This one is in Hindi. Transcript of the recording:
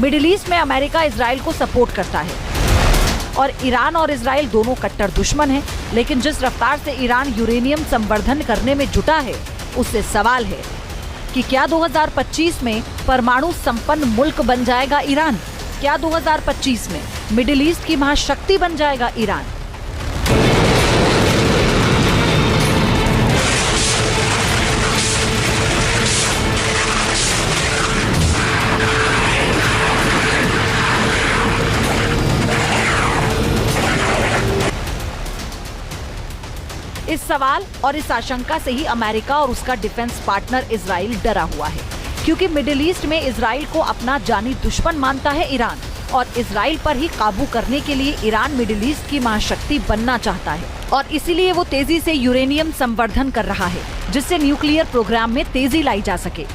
मिडिल ईस्ट में अमेरिका इजराइल को सपोर्ट करता है और ईरान और इजराइल दोनों कट्टर दुश्मन हैं। लेकिन जिस रफ्तार से ईरान यूरेनियम संवर्धन करने में जुटा है, उससे सवाल है कि क्या 2025 में परमाणु संपन्न मुल्क बन जाएगा ईरान? क्या 2025 में मिडिल ईस्ट की महाशक्ति बन जाएगा ईरान? इस सवाल और इस आशंका से ही अमेरिका और उसका डिफेंस पार्टनर इजराइल डरा हुआ है, क्योंकि मिडिल ईस्ट में इजराइल को अपना जानी दुश्मन मानता है ईरान, और इजराइल पर ही काबू करने के लिए ईरान मिडिल ईस्ट की महाशक्ति बनना चाहता है और इसीलिए वो तेजी से यूरेनियम संवर्धन कर रहा है, जिससे न्यूक्लियर प्रोग्राम में तेजी लाई जा सके।